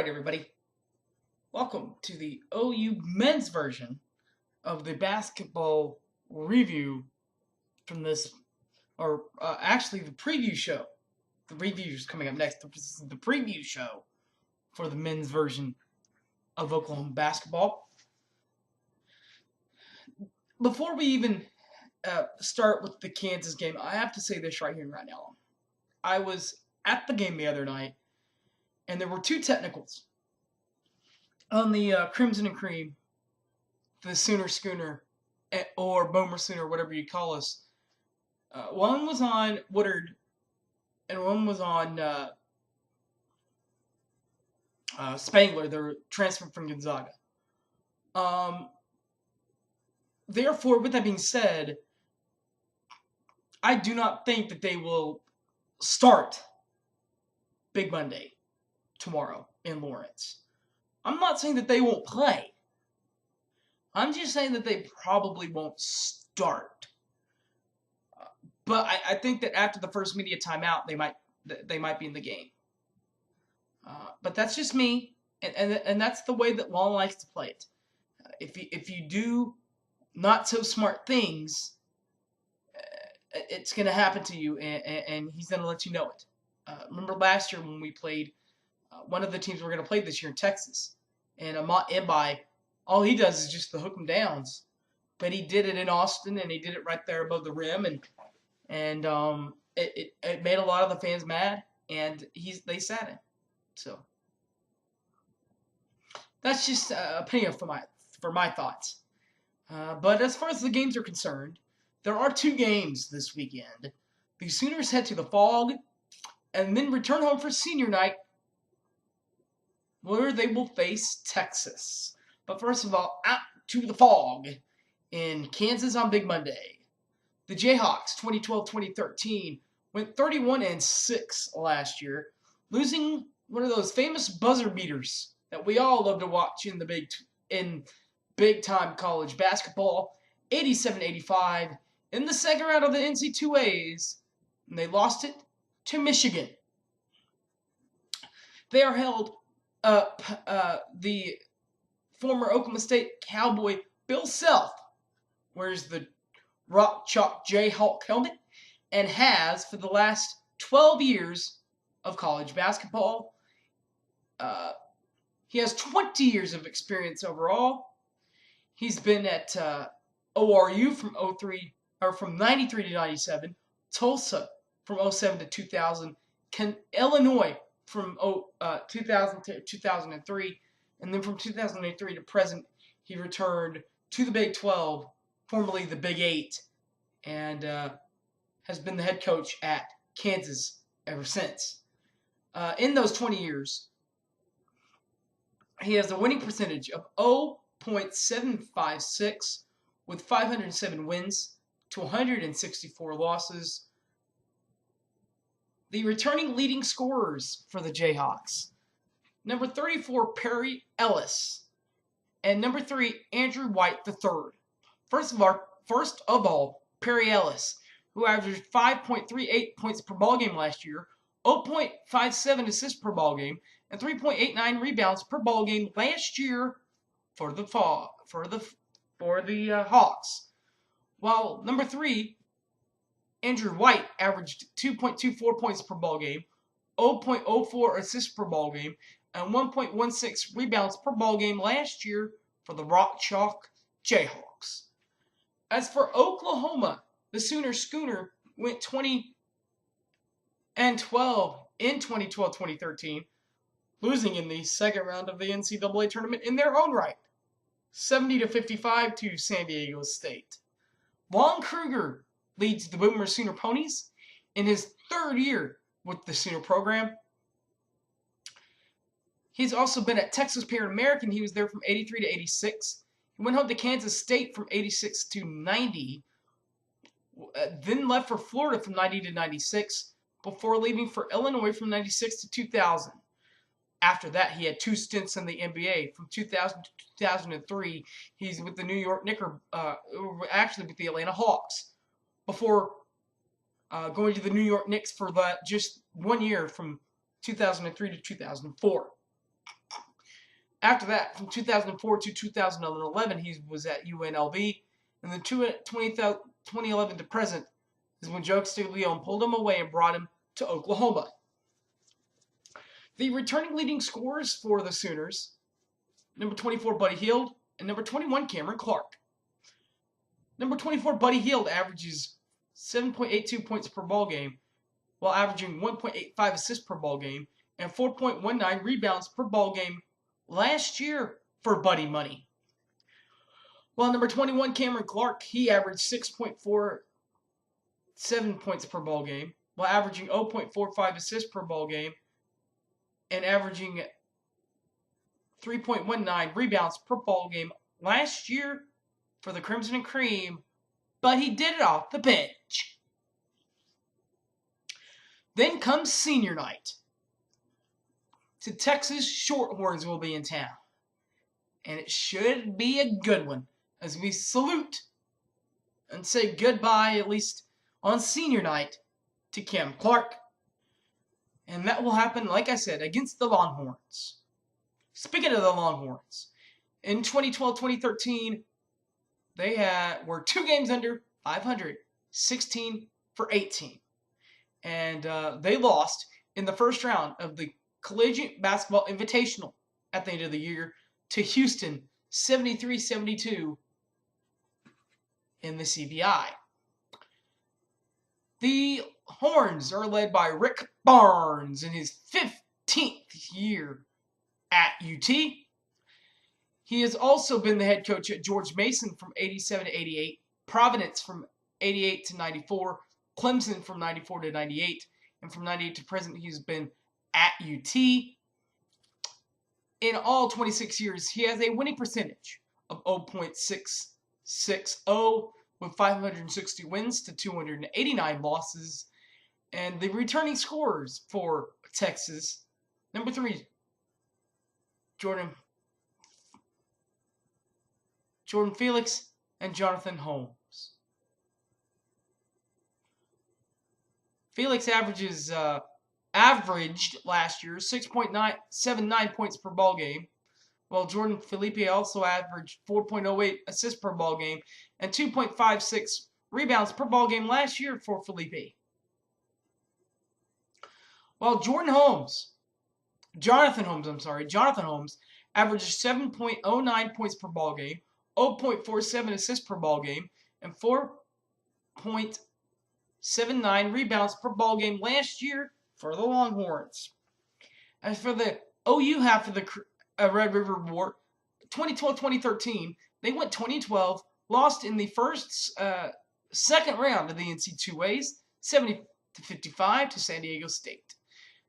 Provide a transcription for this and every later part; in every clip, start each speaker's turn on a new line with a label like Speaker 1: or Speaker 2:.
Speaker 1: Alright, everybody. Welcome to the OU men's version of the basketball review from this, actually the preview show. The review is coming up next. This is the preview show for the men's version of Oklahoma basketball. Before we even start with the Kansas game, I have to say this right here and right now. I was at the game the other night, and there were two technicals on the Crimson and Cream, the Sooner Schooner, or Boomer Sooner, whatever you call us. One was on Woodard, and one was on Spangler. They're transferred from Gonzaga. Therefore, with that being said, I do not think that they will start Big Monday tomorrow in Lawrence. I'm not saying that they won't play. I'm just saying that they probably won't start. But I think that after the first media timeout, they might be in the game. But that's just me, and that's the way that Long likes to play it. If you do not so smart things, it's going to happen to you, and he's going to let you know it. Remember last year when we played one of the teams we're going to play this year in Texas, and MBB, all he does is just the hook 'em downs, but he did it in Austin, and he did it right there above the rim, and it made a lot of the fans mad, and they sat him. So that's just an opinion for my thoughts. But as far as the games are concerned, there are two games this weekend. The Sooners head to the Fog, and then return home for senior night, where they will face Texas. But first of all, out to the Fog in Kansas on Big Monday. The Jayhawks, 2012-2013, went 31-6 last year, losing one of those famous buzzer beaters that we all love to watch in big time college basketball, 87-85 in the second round of the NC2As, and they lost it to Michigan. They are held up the former Oklahoma State Cowboy Bill Self wears the Rock Chalk Jayhawk helmet and has for the last 12 years of college basketball. He has 20 years of experience overall. He's been at ORU from 93 to 97, Tulsa from 07 to 2000, Illinois from 2000 to 2003, and then from 2003 to present, he returned to the Big 12, formerly the Big 8, and has been the head coach at Kansas ever since. In those 20 years, he has a winning percentage of 0.756 with 507 wins to 164 losses. The returning leading scorers for the Jayhawks: number 34, Perry Ellis, and number 3, Andrew White III. First of all, Perry Ellis, who averaged 5.38 points per ball game last year, 0.57 assists per ball game, and 3.89 rebounds per ball game last year for the Hawks. While number 3, Andrew White, averaged 2.24 points per ball game, 0.04 assists per ball game, and 1.16 rebounds per ball game last year for the Rock Chalk Jayhawks. As for Oklahoma, the Sooner Schooner went 20-12 in 2012-2013, losing in the second round of the NCAA tournament in their own right, 70-55 to San Diego State. Lon Kruger leads the Boomer Sooner Ponies in his third year with the Sooner program. He's also been at Texas Parent American. He was there from 83 to 86. He went home to Kansas State from 86 to 90, then left for Florida from 90 to 96, before leaving for Illinois from 96 to 2000. After that, he had 2 stints in the NBA from 2000 to 2003. He's with the with the Atlanta Hawks, before going to the New York Knicks for just 1 year from 2003 to 2004. After that, from 2004 to 2011, he was at UNLV. And then 2011 to present is when Joe Castiglione pulled him away and brought him to Oklahoma. The returning leading scorers for the Sooners, number 24, Buddy Hield, and number 21, Cameron Clark. Number 24, Buddy Hield averages 7.82 points per ball game, while averaging 1.85 assists per ball game and 4.19 rebounds per ball game last year for Buddy money. While number 21, Cameron Clark, he averaged 6.47 points per ball game, while averaging 0.45 assists per ball game and averaging 3.19 rebounds per ball game last year for the Crimson and Cream, but he did it off the bench. Then comes senior night. The Texas Shorthorns will be in town, and it should be a good one as we salute and say goodbye, at least on senior night, to Cam Clark. And that will happen, like I said, against the Longhorns. Speaking of the Longhorns, in 2012-2013, they were 2 games under 500, 16 for 18. And they lost in the first round of the Collegiate Basketball Invitational at the end of the year to Houston, 73-72 in the CBI. The Horns are led by Rick Barnes in his 15th year at UT. He has also been the head coach at George Mason from 87 to 88, Providence from 88 to 94, Clemson from 94 to 98, and from 98 to present he's been at UT. In all 26 years, he has a winning percentage of 0.660 with 560 wins to 289 losses. And the returning scorers for Texas, number 3, Jordan Felix and Jonathan Holmes. Felix averaged last year 6.79 points per ball game, while Jordan Felipe also averaged 4.08 assists per ball game and 2.56 rebounds per ball game last year for Felipe. While Jonathan Holmes averaged 7.09 points per ball game, 0.47 assists per ball game, and 4.79 rebounds per ball game last year for the Longhorns. As for the OU half of the Red River War, 2012-2013, they went 2012, lost in the second round of the NC2As, 70-55 to San Diego State.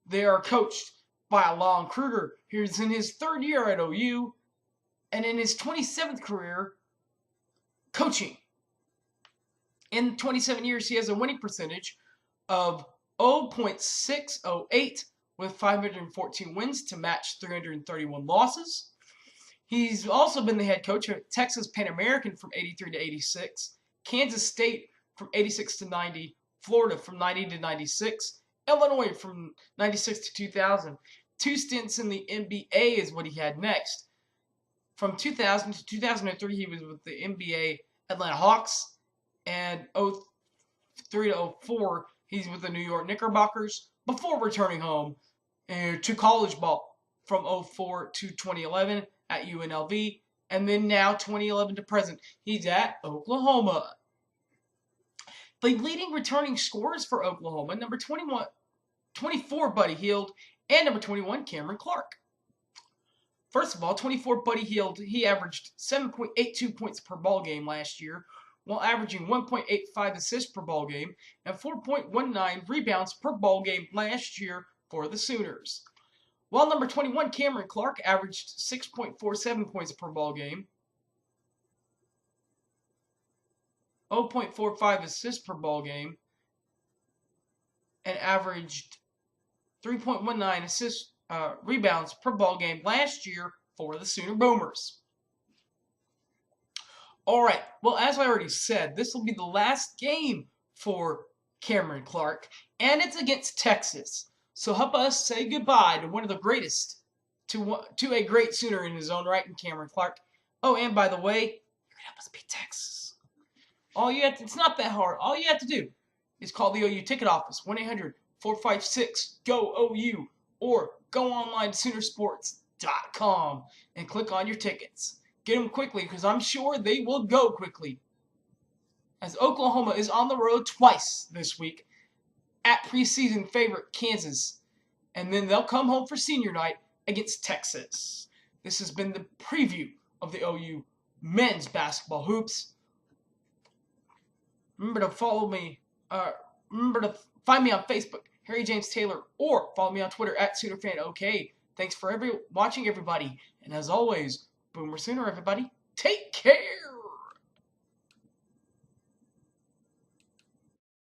Speaker 1: They are coached by Lon Kruger. He's in his 3rd year at OU, and in his 27th career coaching. In 27 years, he has a winning percentage of 0.608 with 514 wins to match 331 losses. He's also been the head coach of Texas Pan American from 83 to 86, Kansas State from 86 to 90, Florida from 90 to 96, Illinois from 96 to 2000. 2 stints in the NBA is what he had next. From 2000 to 2003, he was with the NBA Atlanta Hawks, and 03 to 04, he's with the New York Knickerbockers before returning home to college ball from 04 to 2011 at UNLV, and then now 2011 to present, he's at Oklahoma. The leading returning scorers for Oklahoma, number 24, Buddy Hield, and number 21, Cameron Clark. First of all, 24, Buddy Hield, he averaged 7.82 points per ball game last year, while averaging 1.85 assists per ball game and 4.19 rebounds per ball game last year for the Sooners. While number 21, Cameron Clark, averaged 6.47 points per ball game, 0.45 assists per ball game, and averaged 3.19 rebounds per ball game last year for the Sooner Boomers. Alright, well, as I already said, this will be the last game for Cameron Clark, and it's against Texas. So help us say goodbye to one of the greatest to a great Sooner in his own right, in Cameron Clark. Oh, and by the way, you can help us beat Texas. It's not that hard. All you have to do is call the OU ticket office, 1-800-456-GO-OU, or go online to Soonersports.com and click on your tickets. Get them quickly, because I'm sure they will go quickly. As Oklahoma is on the road twice this week at preseason favorite Kansas, and then they'll come home for senior night against Texas. This has been the preview of the OU men's basketball hoops. Remember to follow me. Remember to find me on Facebook, Harry James Taylor, or follow me on Twitter at SoonerFanOK. Thanks for watching, everybody. And as always, Boomer Sooner, everybody. Take care.